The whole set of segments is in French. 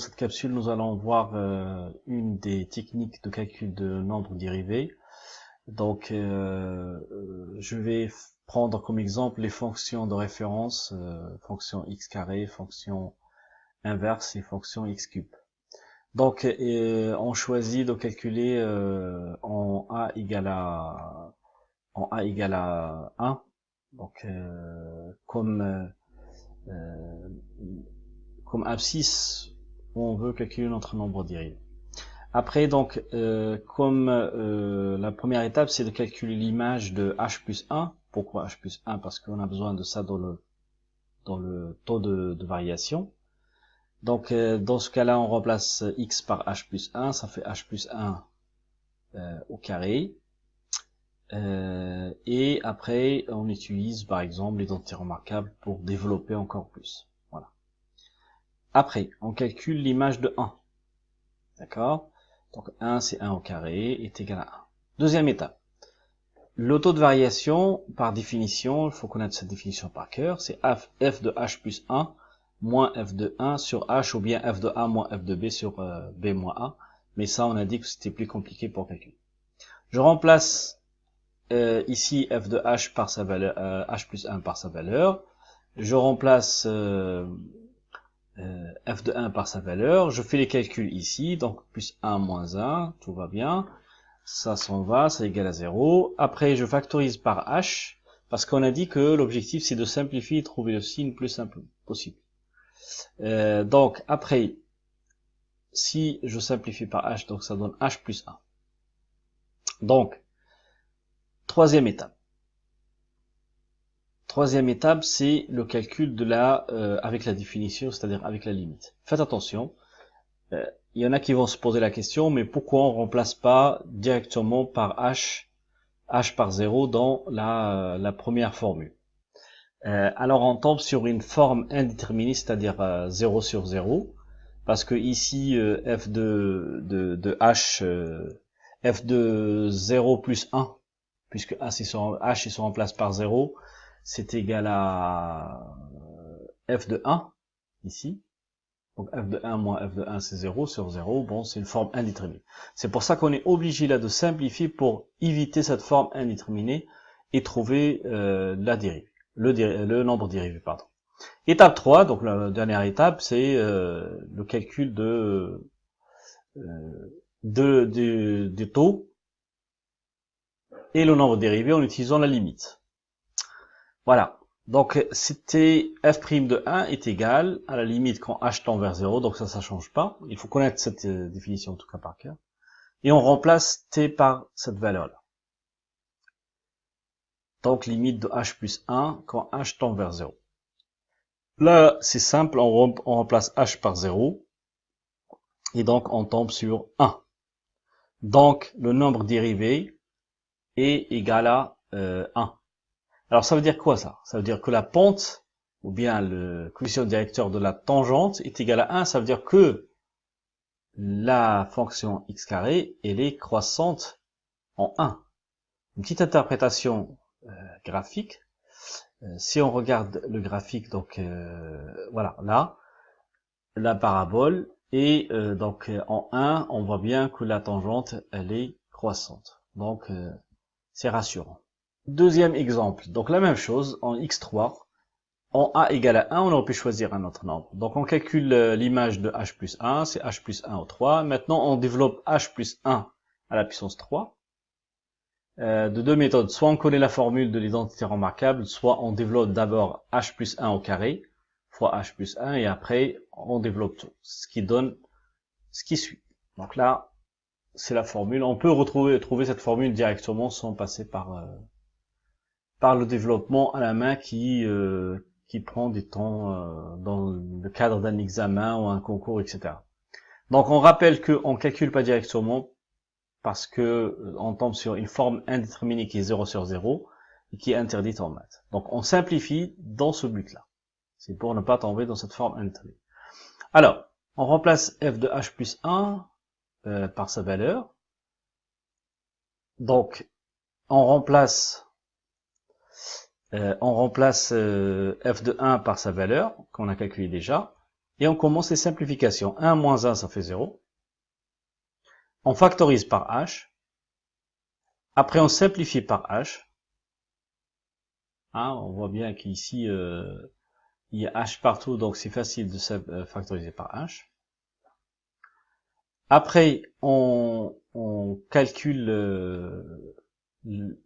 Dans cette capsule, nous allons voir une des techniques de calcul de nombres dérivés. Donc, je vais prendre comme exemple les fonctions de référence, fonction x carré, fonction inverse et fonction x cube. Donc, on choisit de calculer en a égale à 1. Donc, comme abscisse, on veut calculer notre nombre dérivé. Après, donc, la première étape, c'est de calculer l'image de h plus 1. Pourquoi h plus 1? Parce qu'on a besoin de ça dans le taux de variation. Donc, dans ce cas-là, on remplace x par h plus 1. Ça fait h plus 1 au carré. Et après, on utilise, par exemple, l'identité remarquable pour développer encore plus. Voilà. Après, on calcule l'image de 1. D'accord? Donc 1, c'est 1 au carré, est égal à 1. Deuxième étape. Le taux de variation, par définition, il faut connaître cette définition par cœur, c'est f de h plus 1 moins f de 1 sur h, ou bien f de a moins f de b sur b moins a. Mais ça, on a dit que c'était plus compliqué pour calculer. Je remplace ici f de h par sa valeur, h plus 1 par sa valeur. Je remplace f de 1 par sa valeur, je fais les calculs ici, donc plus 1 moins 1, tout va bien, ça s'en va, ça égale à 0, après je factorise par h, parce qu'on a dit que l'objectif c'est de simplifier et trouver le signe le plus simple possible. Donc après, si je simplifie par h, donc ça donne h plus 1. Donc, troisième étape. Troisième étape, c'est le calcul de avec la définition, c'est-à-dire avec la limite. Faites attention, il y en a qui vont se poser la question, mais pourquoi on remplace pas directement par h par 0 dans la première formule? Alors on tombe sur une forme indéterminée, c'est-à-dire 0 sur 0, parce que ici f de h, f de 0 plus 1, puisque h il se remplace par 0, c'est égal à f de 1, ici. Donc f de 1 moins f de 1, c'est 0 sur 0. Bon, c'est une forme indéterminée. C'est pour ça qu'on est obligé là de simplifier pour éviter cette forme indéterminée et trouver la dérivée, le nombre dérivé, pardon. Étape 3, donc la dernière étape, c'est le calcul du taux et le nombre dérivé en utilisant la limite. Voilà. Donc, c'était f' de 1 est égal à la limite quand h tend vers 0, donc ça change pas. Il faut connaître cette définition en tout cas par cœur. Et on remplace t par cette valeur-là. Donc, limite de h plus 1 quand h tend vers 0. Là, c'est simple, on remplace h par 0. Et donc, on tombe sur 1. Donc, le nombre dérivé est égal à 1. Alors, ça veut dire quoi ça? Ça veut dire que la pente, ou bien le coefficient directeur de la tangente est égal à 1, ça veut dire que la fonction x carré, elle est croissante en 1. Une petite interprétation graphique. Si on regarde le graphique, donc voilà, là, la parabole, et donc en 1, on voit bien que la tangente, elle est croissante. Donc, c'est rassurant. Deuxième exemple, donc la même chose, en x3, en a égale à 1, on aurait pu choisir un autre nombre. Donc on calcule l'image de h plus 1, c'est h plus 1 au 3. Maintenant on développe h plus 1 à la puissance 3. De deux méthodes, soit on connaît la formule de l'identité remarquable, soit on développe d'abord h plus 1 au carré, fois h plus 1, et après on développe tout, ce qui donne ce qui suit. Donc là, c'est la formule. On peut trouver cette formule directement sans passer par le développement à la main qui prend du temps dans le cadre d'un examen ou un concours, etc. Donc on rappelle qu'on ne calcule pas directement parce que on tombe sur une forme indéterminée qui est 0 sur 0 et qui est interdite en maths. Donc on simplifie dans ce but-là. C'est pour ne pas tomber dans cette forme indéterminée. Alors, on remplace f de h plus 1 par sa valeur. Donc, on remplace f de 1 par sa valeur, qu'on a calculé déjà, Et on commence les simplifications. 1 moins 1, ça fait 0. On factorise par h. Après, on simplifie par h. Hein, on voit bien qu'ici, il y a h partout, donc c'est facile de factoriser par h. Après, on calcule le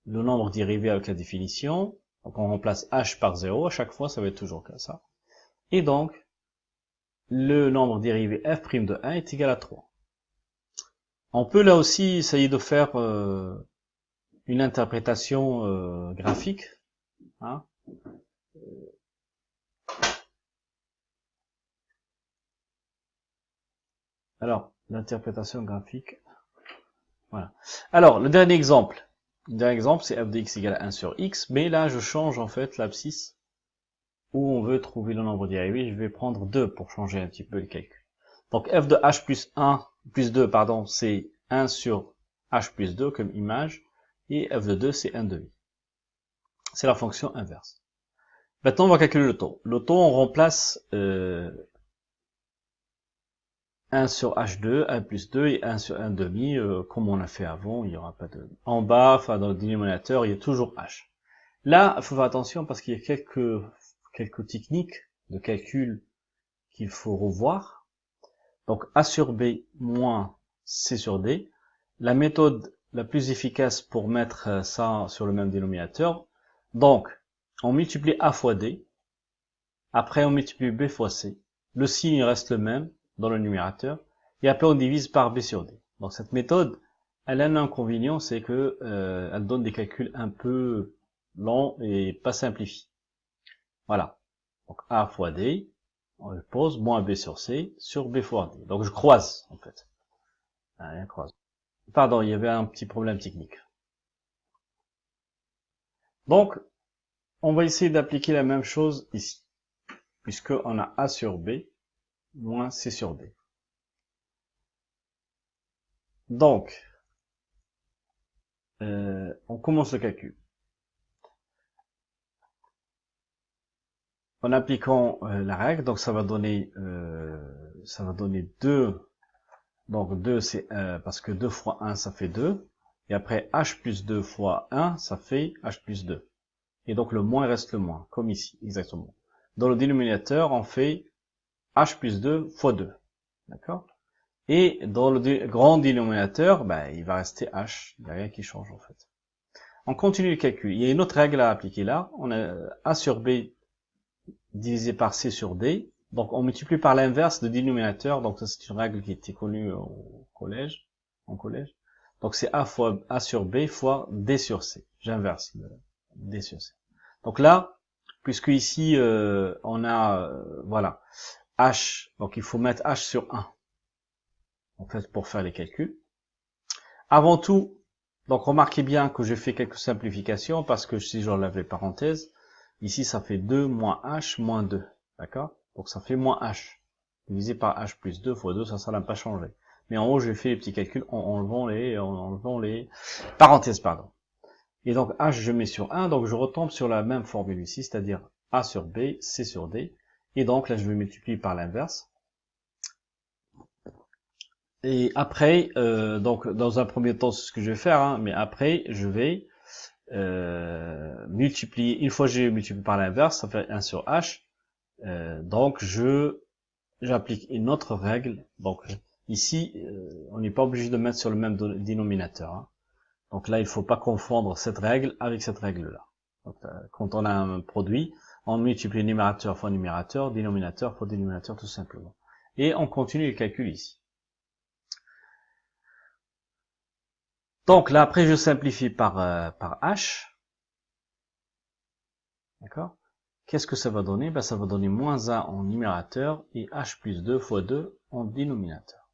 nombre dérivé avec la définition. Donc, on remplace h par 0. À chaque fois, ça va être toujours comme ça. Et donc, le nombre dérivé f' de 1 est égal à 3. On peut là aussi essayer de faire une interprétation graphique. Hein. Alors, l'interprétation graphique. Voilà. Alors, le dernier exemple. Le dernier exemple, c'est f de x égale à 1 sur x. Mais là, je change en fait l'abscisse où on veut trouver le nombre dérivé. Je vais prendre 2 pour changer un petit peu le calcul. Donc, f de h plus 2, pardon, c'est 1 sur h plus 2 comme image. Et f de 2, c'est 1 demi. C'est la fonction inverse. Maintenant, on va calculer le taux. Le taux, on remplace 1 sur h2, 1 plus 2 et 1 sur 1 demi, comme on a fait avant, il n'y aura pas de... En bas, enfin dans le dénominateur, il y a toujours h. Là, il faut faire attention parce qu'il y a quelques techniques de calcul qu'il faut revoir. Donc a sur b moins c sur d. La méthode la plus efficace pour mettre ça sur le même dénominateur. Donc, on multiplie a fois d. Après, on multiplie b fois c. Le signe reste le même dans le numérateur. Et après, on divise par b sur d. Donc, cette méthode, elle a un inconvénient, c'est que elle donne des calculs un peu longs et pas simplifiés. Voilà. Donc, a fois d, on le pose, moins b sur c, sur b fois d. Donc, je croise, en fait. Je croise. Pardon, il y avait un petit problème technique. Donc, on va essayer d'appliquer la même chose ici. Puisqu'on a a sur b, moins c sur d. Donc, on commence le calcul. En appliquant la règle, donc ça va donner 2. Donc 2 c'est parce que 2 fois 1 ça fait 2. Et après h plus 2 fois 1 ça fait h plus 2. Et donc le moins reste le moins, comme ici, exactement. Dans le dénominateur, on fait h plus 2 fois 2. D'accord? Et dans le grand dénominateur, ben, il va rester h. Il n'y a rien qui change en fait. On continue le calcul. Il y a une autre règle à appliquer là. On a a sur b divisé par c sur d. Donc on multiplie par l'inverse de dénominateur. Donc ça c'est une règle qui était connue au collège, en collège. Donc c'est a fois a sur b fois d sur c. J'inverse le d sur c. Donc là, puisque ici on a voilà h, donc il faut mettre h sur 1 en fait pour faire les calculs. Avant tout, donc remarquez bien que j'ai fait quelques simplifications parce que si j'enlève les parenthèses, ici ça fait 2 moins h moins 2, d'accord? Donc ça fait moins h, divisé par h plus 2 fois 2, ça n'a pas changé. Mais en haut, j'ai fait les petits calculs en enlevant les parenthèses, pardon. Et donc h, je mets sur 1, donc je retombe sur la même formule ici, c'est-à-dire a sur b, c sur d. Et donc là, je vais multiplier par l'inverse. Et après, donc dans un premier temps, c'est ce que je vais faire, hein, mais après, je vais multiplier, une fois que j'ai multiplié par l'inverse, ça fait 1 sur h, donc j'applique une autre règle. Donc ici, on n'est pas obligé de mettre sur le même dénominateur. Hein. Donc là, il ne faut pas confondre cette règle avec cette règle-là. Quand on a un produit, on multiplie numérateur fois numérateur, dénominateur fois dénominateur, tout simplement. Et on continue le calcul ici. Donc là, après, je simplifie par h. D'accord? Qu'est-ce que ça va donner? Ben, ça va donner moins 1 en numérateur et h plus 2 fois 2 en dénominateur.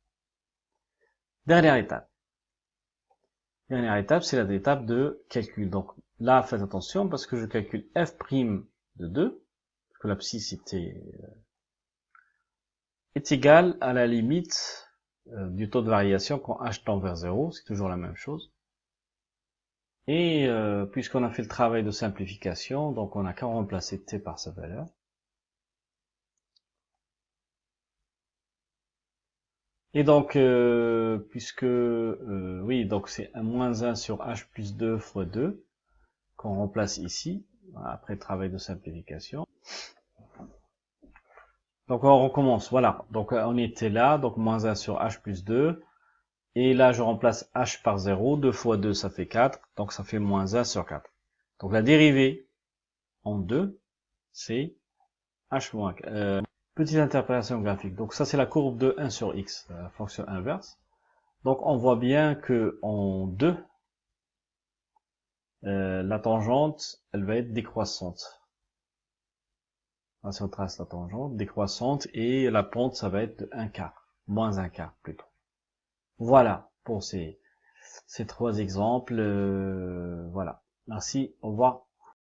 Dernière étape. Dernière étape, c'est l'étape de calcul. Donc là, faites attention parce que je calcule f' de 2, parce que l'abscisse est égale à la limite du taux de variation quand h tend vers 0, c'est toujours la même chose. Et puisqu'on a fait le travail de simplification, donc on n'a qu'à remplacer t par sa valeur. Et donc, puisque, oui, donc c'est un moins 1 sur h plus 2 fois 2 qu'on remplace ici, après travail de simplification. Donc on recommence, voilà. Donc on était là, donc moins 1 sur h plus 2. Et là, je remplace h par 0. 2 fois 2, ça fait 4. Donc ça fait moins 1 sur 4. Donc la dérivée en 2, c'est h moins 4. Petite interprétation graphique. Donc ça, c'est la courbe de 1 sur x, la fonction inverse. Donc on voit bien que en 2, la tangente, elle va être décroissante. Là, si on trace la tangente, décroissante, et la pente, ça va être de 1 quart, moins 1 quart plutôt. Voilà pour ces trois exemples. Voilà. Merci, au revoir.